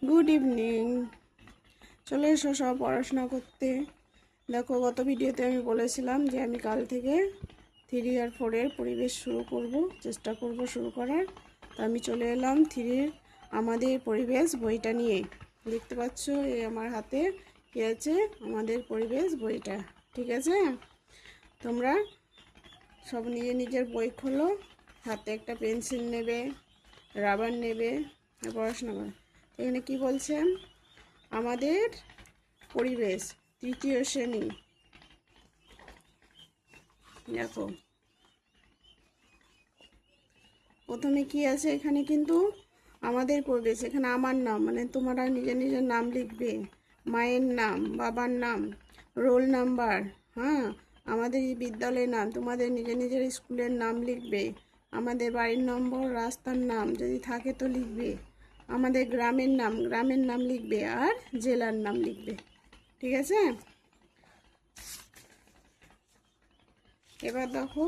Good evening. চলে এসো সব পড়াশোনা করতে। দেখো, গত ভিডিওতে আমি বলেছিলাম যে আমি কাল থেকে 3 আর 4 পরিবেশ শুরু করব, চেষ্টা করব শুরু করার। তো আমি চলে এলাম 3 আমাদের পরিবেশ বইটা নিয়ে। দেখতে পাচ্ছ এই আমার হাতে কি আছে, আমাদের পরিবেশ বইটা। ঠিক আছে, তোমরা সব নিজের নিজের বই খোলো, হাতে একটা পেন্সিল নেবে, রাবার নেবে, পড়াশোনা করো। এখানে কি বলছে, আমাদের পরিবেশ 3য় শ্রেণী। দেখো প্রথমে কি আছে, এখানে কিন্তু আমাদের পরিবেশ, এখানে আমার নাম, মানে তোমরা নিজের নিজের নাম লিখবে, মায়ের নাম, বাবার নাম, রোল নাম্বার, হ্যাঁ, আমাদের এই বিদ্যালয়ের নাম, তোমাদের নিজের নিজের স্কুলের নাম লিখবে, আমাদের বাড়ির নম্বর, রাস্তার নাম যদি থাকে তো লিখবে, আমাদের গ্রামের নাম লিখবে, আর জেলার নাম লিখবে। ঠিক আছে, এবার দেখো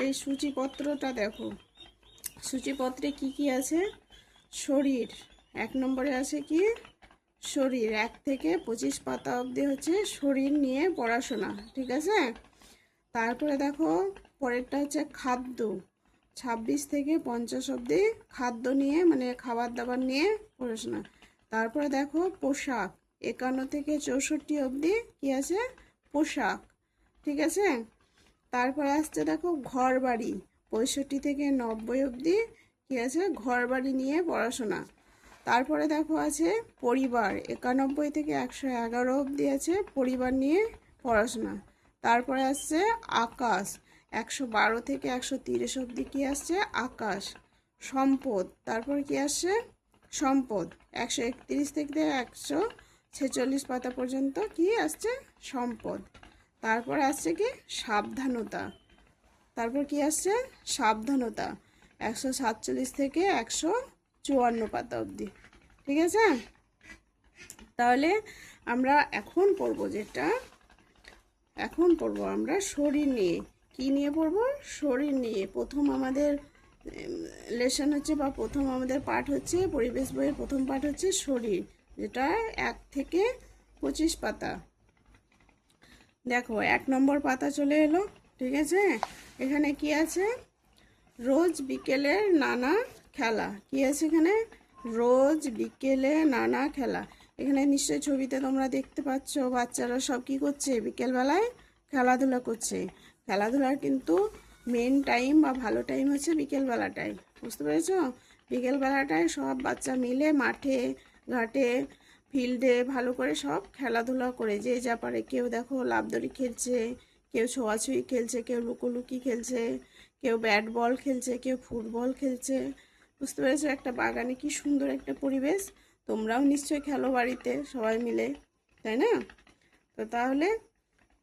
এই সূচিপত্রটা দেখো, সূচিপত্রে কি কি আছে, শরীর 1 নম্বরে আছে কি, শরীর 1 থেকে 25 পাতা অবধি হচ্ছে শরীর নিয়ে পড়াশোনা। ঠিক আছে, তারপরে দেখো পরেরটা হচ্ছে খাদ্য, 26 থেকে 50 অবধি খাদ্য নিয়ে, মানে খাবার দাবার নিয়ে পড়াশোনা। তারপরে দেখো পোশাক, 51 থেকে 64 অবধি কি আছে, পোশাক। ঠিক আছে, তারপরে আসছে দেখো ঘর বাড়ি, 65 থেকে 90 অবধি কি আছে, ঘর বাড়ি নিয়ে পড়াশোনা। তারপরে দেখো আছে পরিবার, 91 থেকে 111 অবধি আছে পরিবার নিয়ে পড়াশোনা। তারপরে আসছে আকাশ, 112 থেকে 130 অবধি কি আসছে, আকাশ। সম্পদ, তারপর কি আসছে, সম্পদ 131 থেকে 146 পাতা পর্যন্ত কি আসছে, সম্পদ। তারপর আসছে কি সাবধানতা, তারপর কি আসছে সাবধানতা, 147 থেকে 154 পাতা অবধি। ঠিক আছে, তাহলে আমরা এখন পড়বো আমরা শরীর নিয়ে। কি নিয়ে পড়বো, শরীর নিয়ে। প্রথম আমাদের লেসন হচ্ছে, বা প্রথম আমাদের পাঠ হচ্ছে, পরিবেশ বইয়ের প্রথম পাঠ হচ্ছে শরীর, যেটা 1 থেকে 25 পাতা। দেখো 1 নম্বর পাতা চলে এলো। ঠিক আছে, এখানে কি আছে, রোজ বিকেলে নানা খেলা। কি আছে এখানে, রোজ বিকেলে নানা খেলা। এখানে নিশ্চয়ই ছবিতে তোমরা দেখতে পাচ্ছ বাচ্চারা সব কি করছে, বিকেলবেলায় খেলাধুলা করছে। খেলাধুলার কিন্তু মেন টাইম বা ভালো টাইম হচ্ছে বিকেলবেলাটাই, বুঝতে পেরেছ? বিকেলবেলাটায় সব বাচ্চা মিলে মাঠে ঘাটে ফিল্ডে ভালো করে সব খেলাধুলা করে, যে যা পারে। কেউ দেখো লাফদড়ি খেলছে, কেউ ছোঁয়াছুঁয়ি খেলছে, কেউ লুকোলুকি খেলছে, কেউ ব্যাট বল খেলছে, কেউ ফুটবল খেলছে। বুঝতে পেরেছো, একটা বাগানে কি সুন্দর একটা পরিবেশ। তোমরাও নিশ্চয়ই খেলো বাড়িতে সবাই মিলে, তাই না? তো তাহলে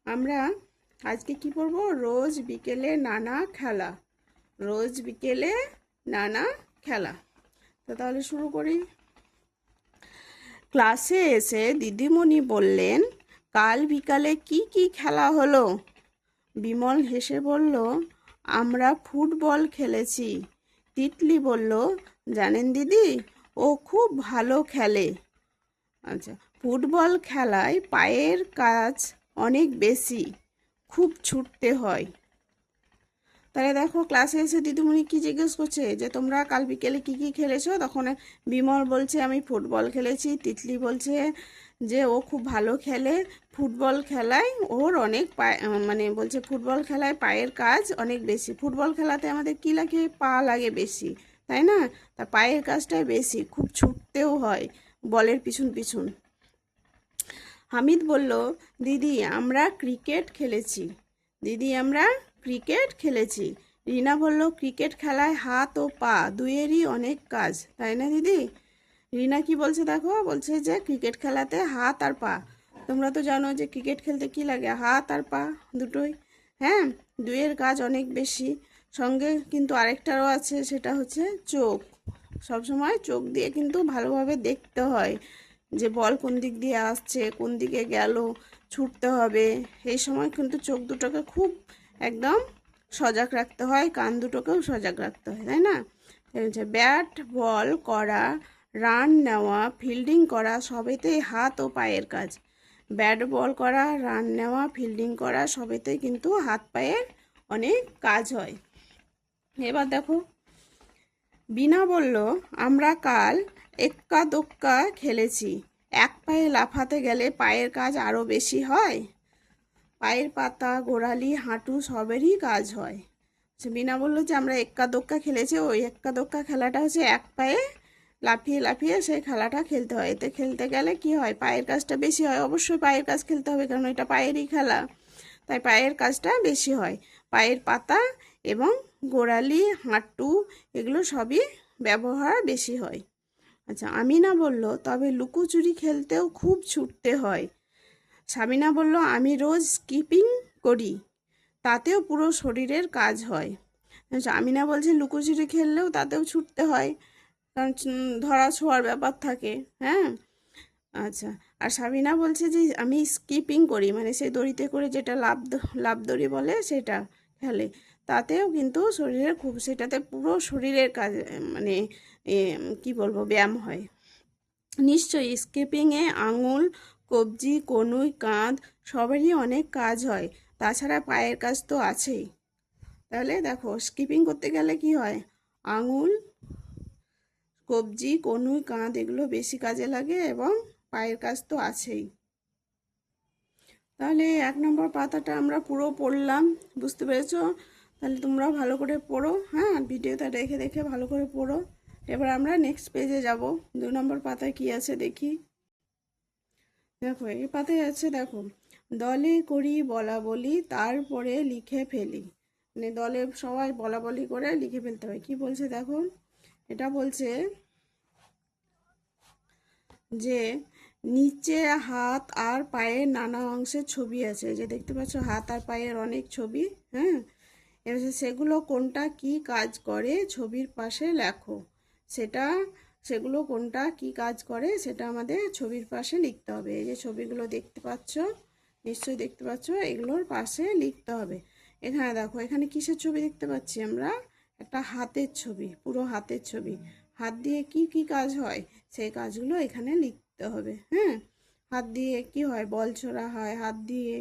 আমরা আজকে কি পড়বো, রোজ বিকেলে নানা খেলা, রোজ বিকেলে নানা খেলা। তো তাহলে শুরু করি। ক্লাসে এসে দিদিমণি বললেন, কাল বিকালে কি কি খেলা হলো? বিমল হেসে বলল, আমরা ফুটবল খেলেছি। তিতলি বলল, জানেন দিদি, ও খুব ভালো খেলে। আচ্ছা, ফুটবল খেলায় পায়ের কাজ অনেক বেশি, খুব ছুটতে হয়। তাহলে দেখো ক্লাসে এসে দিদিমণি কি জিজ্ঞেস করছে, যে তোমরা কাল বিকেলে কি কি খেলেছো? তখন বিমল বলছে আমি ফুটবল খেলেছি, তিতলি বলছে যে ও খুব ভালো খেলে, ফুটবল খেলায় ওর অনেক মানে বলছে ফুটবল খেলায় পায়ের কাজ অনেক বেশি। ফুটবল খেলাতে আমাদের কি লাগে, পা লাগে বেশি, তাই না? তা পায়ের কাজটাই বেশি, খুব ছুটতেও হয় বলের পিছন পিছন। হামিদ বলল, দিদি আমরা ক্রিকেট খেলেছি। দিদি আমরা ক্রিকেট খেলেছি। রিনা বলল, ক্রিকেট খেলায় হাত ও পা দুইয়েরই অনেক কাজ, তাই না দিদি? রিনা কি বলছে দেখো, বলছে যে ক্রিকেট খেলাতে হাত আর পা, তোমরা তো জানো যে ক্রিকেট খেলতে কি লাগে, হাত আর পা দুটোই। হ্যাঁ, দুইয়ের কাজ অনেক বেশি। সঙ্গে কিন্তু আরেকটারও আছে, সেটা হচ্ছে চোখ। সবসময় চোখ দিয়ে কিন্তু ভালোভাবে দেখতে হয় যে বল কোন দিক দিয়ে আসছে, কোন দিকে গেল, ছুটতে হবে। এই সময় কিন্তু চোখ দুটোকে খুব একদম সজাগ রাখতে হয়, কান দুটোকেও সজাগ রাখতে হয়, তাই না? ব্যাট বল করা, রান নেওয়া, ফিল্ডিং করা সবেতেই হাত ও পায়ের কাজ। ব্যাট বল করা, রান নেওয়া, ফিল্ডিং করা সবেতেই কিন্তু হাত পায়ের অনেক কাজ হয়। এবার দেখো, বিনা বলল, আমরা কাল এক্কা দোক্কা খেলেছি। এক পায়ে লাফাতে গেলে পায়ের কাজ আরও বেশি হয়। পায়ের পাতা, গোড়ালি, হাঁটু সবেরই কাজ হয়। সে বিনা বললো যে আমরা এক্কা দোক্কা খেলেছি। ওই এক্কা দোক্কা খেলাটা হচ্ছে এক পায়ে লাফিয়ে লাফিয়ে সেই খেলাটা খেলতে হয়। এতে খেলতে গেলে কি হয়, পায়ের কাজটা বেশি হয়। অবশ্যই পায়ের কাজ খেলতে হবে, কারণ এটা পায়েরই খেলা, তাই পায়ের কাজটা বেশি হয়। পায়ের পাতা এবং গোড়ালি, হাঁটু এগুলো সবই ব্যবহার বেশি হয়। আচ্ছা, আমিনা বলল, তবে লুকোচুরি খেলতেও খুব ছুটতে হয়। সামিনা বলল, আমি রোজ স্কিপিং করি, তাতেও পুরো শরীরের কাজ হয়। আচ্ছা, আমিনা বলছে লুকোচুরি খেললেও তাতেও ছুটতে হয়, কারণ ধরা ছোঁয়ার ব্যাপার থাকে। হ্যাঁ, আচ্ছা। আর সাবিনা বলছে যে আমি স্কিপিং করি, মানে সেই দড়িতে করে যেটা লাফ দড়ি বলে সেটা খেলে, তাতেও কিন্তু শরীরের খুব, সেটাতে পুরো শরীরের কাজ, মানে কি বলবো, ব্যায়াম হয়। নিশ্চয়ই স্কিপিংয়ে আঙুল, কবজি, কনুই, কাঁধ সবেরই অনেক কাজ হয়। তাছাড়া পায়ের কাজ তো আছেই। তাহলে দেখো, স্কিপিং করতে গেলে কি হয়, আঙুল, কবজি, কনুই, কাঁধ এগুলো বেশি কাজে লাগে, এবং পায়ের কাজ তো আছেই। তাহলে 1 নম্বর পাতাটা আমরা পুরো পড়লাম, বুঝতে পেরেছো? তাহলে তোমরাও ভালো করে পড়ো, হ্যাঁ, ভিডিওটা দেখে দেখে ভালো করে পড়ো। এবার আমরা নেক্সট পেজে যাব। 2 নম্বর পাতায় কি আছে দেখি। দেখো, এই পাতায় আছে, দেখো, দলে করি বলা বলি, তারপরে লিখে ফেলি। মানে দলে সবাই বলা বলি করে লিখে ফেলতে হয়। কি বলছে দেখো, এটা বলছে যে নিচে হাত আর পায়ের নানা অংশের ছবি আছে, যে দেখতে পাচ্ছ হাত আর পায়ের অনেক ছবি। হ্যাঁ, এবার সেগুলো কোনটা কি কাজ করে ছবির পাশে লেখো। সেটা, সেগুলো কোনটা কি কাজ করে সেটা আমাদের ছবির পাশে লিখতে হবে। এই যে ছবিগুলো দেখতে পাচ্ছ, নিশ্চয়ই দেখতে পাচ্ছ, এগুলোর পাশে লিখতে হবে। এখানে দেখো, এখানে কিসের ছবি দেখতে পাচ্ছি আমরা, একটা হাতের ছবি, পুরো হাতের ছবি। হাত দিয়ে কি কি কাজ হয় সেই কাজগুলো এখানে লিখতে হবে। হ্যাঁ, হাত দিয়ে কি হয়, বল ছোড়া হয়, হাত দিয়ে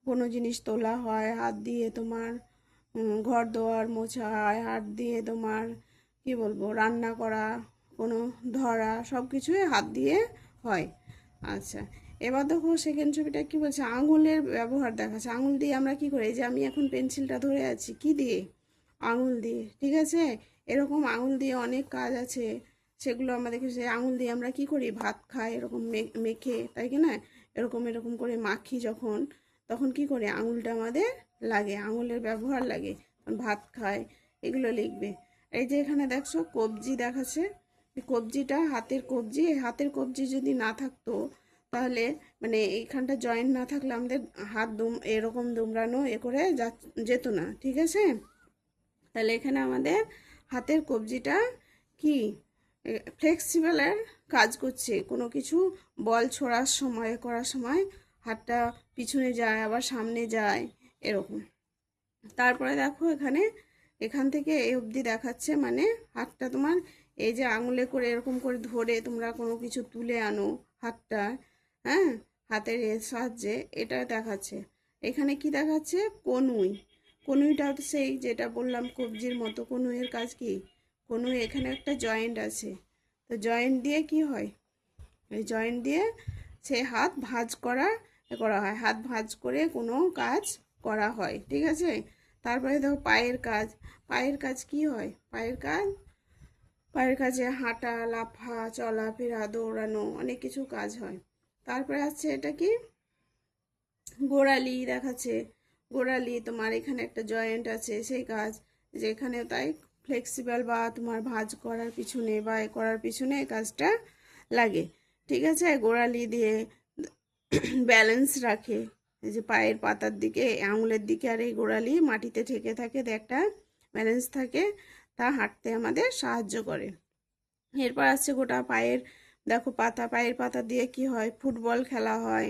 কোনো জিনিস তোলা হয়, হাত দিয়ে তোমার ঘর দোয়ার মোছা হয়, হাত দিয়ে তোমার কি বলবো, রান্না করা, কোনো ধরা, সব কিছুই হাত দিয়ে হয়। আচ্ছা, এবার দেখো সেকেন্ড ছবিটা কি বলছে, আঙুলের ব্যবহার দেখাচ্ছে। আঙুল দিয়ে আমরা কি করি, যে আমি এখন পেন্সিলটা ধরে আছি, কি দিয়ে, আঙুল দিয়ে, ঠিক আছে? এরকম আঙুল দিয়ে অনেক কাজ আছে, সেগুলো আমাদের, সেই আঙুল দিয়ে আমরা কি করি, ভাত খাই এরকম মেখে, তাই কি না, এরকম এরকম করে মাখি যখন, তখন কি করে আঙুলটা আমাদের লাগে, আঙুলের ব্যবহার লাগে, ভাত খায়, এগুলো লিখবে। এই যে এখানে দেখছো কবজি দেখাচ্ছে, কবজিটা হাতের কবজি, হাতের কবজি যদি না থাকতো তাহলে, মানে এইখানটা জয়েন্ট না থাকলে আমাদের হাত এরকম দুমড়ানো করে যেত না, ঠিক আছে? তাহলে এখানে আমাদের হাতের কবজিটা কি, ফ্লেক্সিবলের কাজ করছে, কোনো কিছু বল ছোড়ার সময় করার সময় হাতটা পিছনে যায় আবার সামনে যায়, এরকম। তারপরে দেখো এখানে, এখান থেকে এই অবধি দেখাচ্ছে, মানে হাতটা তোমার এই যে আঙুলে করে এরকম করে ধরে তোমরা কোনো কিছু তুলে আনো হাতটা, হ্যাঁ, হাতের এর সাহায্যে, এটা দেখাচ্ছে। এখানে কি দেখাচ্ছে, কনুই, কনুইটা তো সেই যেটা বললাম কবজির মতো। কনুইয়ের কাজ কি, কনুই এখানে একটা জয়েন্ট আছে, তো জয়েন্ট দিয়ে কি হয়, এই জয়েন্ট দিয়ে সে হাত ভাঁজ করা হয়, হাত ভাঁজ করে কোনো কাজ করা হয়, ঠিক আছে? তারপরে দেখো পায়ের কাজ, পায়ের কাজ কি হয়, পায়ের কাজ, পায়ের কাজে হাঁটা, লাফা, চলাফেরা, দৌড়ানো, অনেক কিছু কাজ হয়। তারপরে আছে এটা কি, গোড়ালি দেখাচ্ছে, গোড়ালি তোমার এখানে একটা জয়েন্ট আছে, সেই কাজ, যেখানে তাই ফ্লেক্সিবল বা তোমার ভাঁজ করার পিছনে বা এ করার পিছনে এই কাজটা লাগে, ঠিক আছে? গোড়ালি দিয়ে ব্যালেন্স রাখে, এই যে পায়ের পাতার দিকে, আঙুলের দিকে, আর এই গোড়ালি মাটিতে ঠেকে থাকে, একটা ব্যালেন্স থাকে, তা হাঁটতে আমাদের সাহায্য করে। এরপর আসছে গোটা পায়ের, দেখো পাতা, পায়ের পাতা দিয়ে কি হয়, ফুটবল খেলা হয়,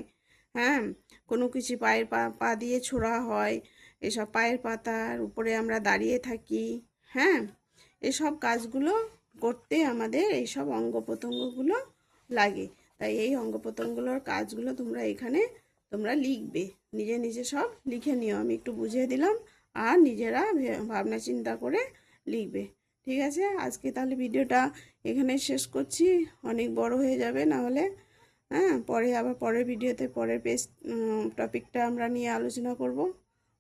হ্যাঁ, কোনো কিছু পায়ের পা দিয়ে ছোড়া হয়, এসব পায়ের পাতার উপরে আমরা দাঁড়িয়ে থাকি, হ্যাঁ, এসব কাজগুলো করতে আমাদের এইসব অঙ্গ প্রত্যঙ্গগুলো লাগে। তাই এই অঙ্গ প্রত্যঙ্গগুলোর কাজগুলো তোমরা এখানে তোমরা লিখবে, নিজে নিজে সব লিখে নিও। আমি একটু বুঝিয়ে দিলাম, আর নিজেরা ভাবনা চিন্তা করে লিখবে। ঠিক আছে, আজকে তাহলে ভিডিওটা এখানে শেষ করছি, অনেক বড় হয়ে যাবে না হলে। হ্যাঁ, পরে আবার পরের ভিডিওতে পরের টপিকটা আমরা নিয়ে আলোচনা করব।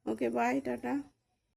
ওকে, বাই, টাটা।